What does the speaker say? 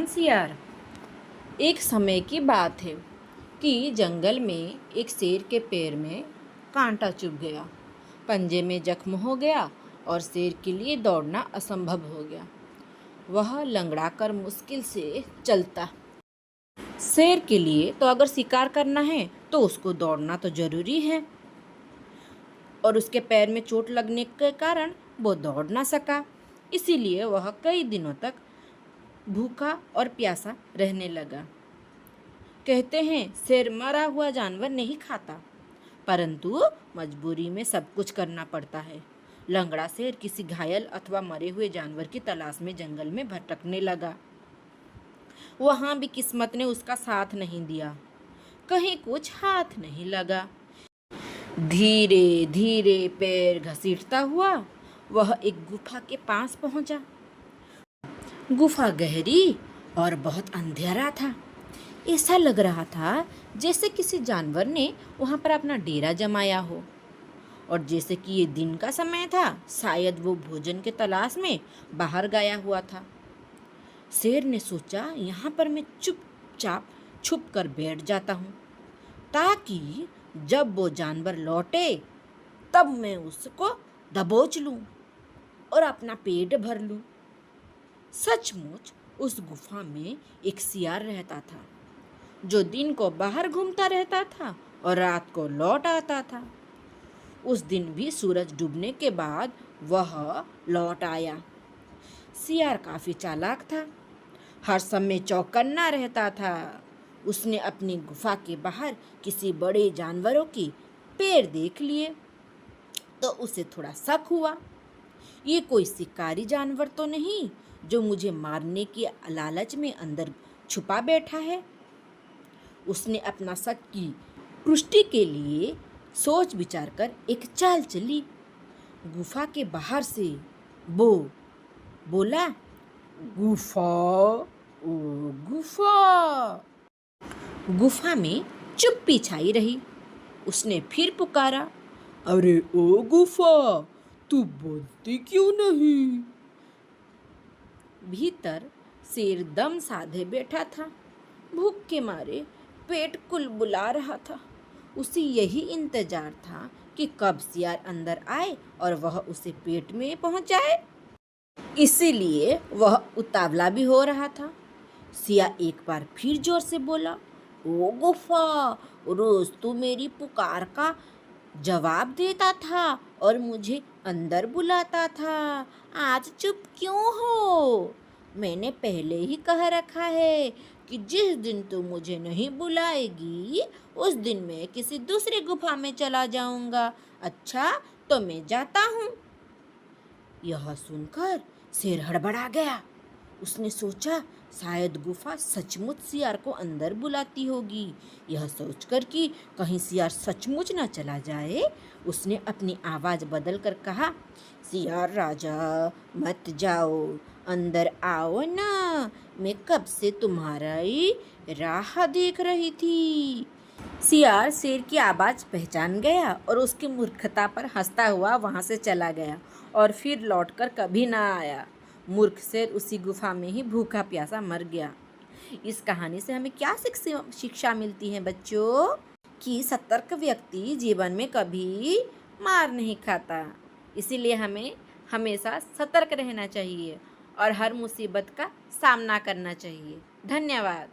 बुद्धिमान सियार। एक समय की बात है कि जंगल में एक शेर के पैर में कांटा चुभ गया, पंजे में जख्म हो गया और शेर के लिए दौड़ना असंभव हो गया। वह लंगड़ाकर मुश्किल से चलता। शेर के लिए तो अगर शिकार करना है तो उसको दौड़ना तो जरूरी है, और उसके पैर में चोट लगने के कारण वो दौड़ ना सका। इसीलिए वह कई दिनों तक भूखा और प्यासा रहने लगा। कहते हैं शेर मरा हुआ जानवर नहीं खाता, परंतु मजबूरी में सब कुछ करना पड़ता है। लंगड़ा शेर किसी घायल अथवा मरे हुए जानवर की तलाश में जंगल में भटकने लगा। वहां भी किस्मत ने उसका साथ नहीं दिया, कहीं कुछ हाथ नहीं लगा। धीरे धीरे पैर घसीटता हुआ वह एक गुफा के पास पहुंचा। गुफा गहरी और बहुत अंधेरा था। ऐसा लग रहा था जैसे किसी जानवर ने वहां पर अपना डेरा जमाया हो, और जैसे कि ये दिन का समय था, शायद वो भोजन के तलाश में बाहर गया हुआ था। शेर ने सोचा, यहाँ पर मैं चुपचाप छुप कर बैठ जाता हूँ, ताकि जब वो जानवर लौटे तब मैं उसको दबोच लूँ और अपना पेट भर लूँ। सचमुच उस गुफा में एक सियार रहता था, जो दिन को बाहर घूमता रहता था और रात को लौट आता था। उस दिन भी सूरज डूबने के बाद वह लौट आया। सियार काफी चालाक था, हर समय चौकन्ना रहता था। उसने अपनी गुफा के बाहर किसी बड़े जानवरों के पैर देख लिए तो उसे थोड़ा शक हुआ। ये कोई शिकारी जानवर तो नहीं जो मुझे मारने की लालच में अंदर छुपा बैठा है। उसने अपना शक की पुष्टि के लिए सोच विचार कर एक चाल चली। गुफा के बाहर से वो बोला, गुफा, ओ गुफा। गुफा में चुप्पी छाई रही। उसने फिर पुकारा, अरे ओ गुफा, तू बोलती क्यों नहीं? भीतर शेर दम साधे बैठा था, भूख के मारे पेट कुलबुला रहा था। उसे यही इंतजार था कि कब सियार अंदर आए और वह उसे पेट में पहुंचाए। इसीलिए वह उतावला भी हो रहा था। सियार एक बार फिर जोर से बोला, ओ गुफा, रोज तू मेरी पुकार का जवाब देता था और मुझे अंदर बुलाता था, आज चुप क्यों हो? मैंने पहले ही कह रखा है कि जिस दिन तू मुझे नहीं बुलाएगी उस दिन मैं किसी दूसरी गुफा में चला जाऊंगा। अच्छा, तो मैं जाता हूँ। यह सुनकर शेर हड़बड़ा गया। उसने सोचा, शायद गुफा सचमुच सियार को अंदर बुलाती होगी। यह सोचकर कि कहीं सियार सचमुच न चला जाए, उसने अपनी आवाज़ बदल कर कहा, सियार राजा मत जाओ, अंदर आओ ना, मैं कब से तुम्हारी राह देख रही थी। सियार शेर की आवाज़ पहचान गया और उसकी मूर्खता पर हंसता हुआ वहाँ से चला गया और फिर लौटकर कभी ना आया। मूर्ख शेर उसी गुफा में ही भूखा प्यासा मर गया। इस कहानी से हमें क्या शिक्षा मिलती है बच्चों? कि सतर्क व्यक्ति जीवन में कभी मार नहीं खाता। इसीलिए हमें हमेशा सतर्क रहना चाहिए और हर मुसीबत का सामना करना चाहिए। धन्यवाद।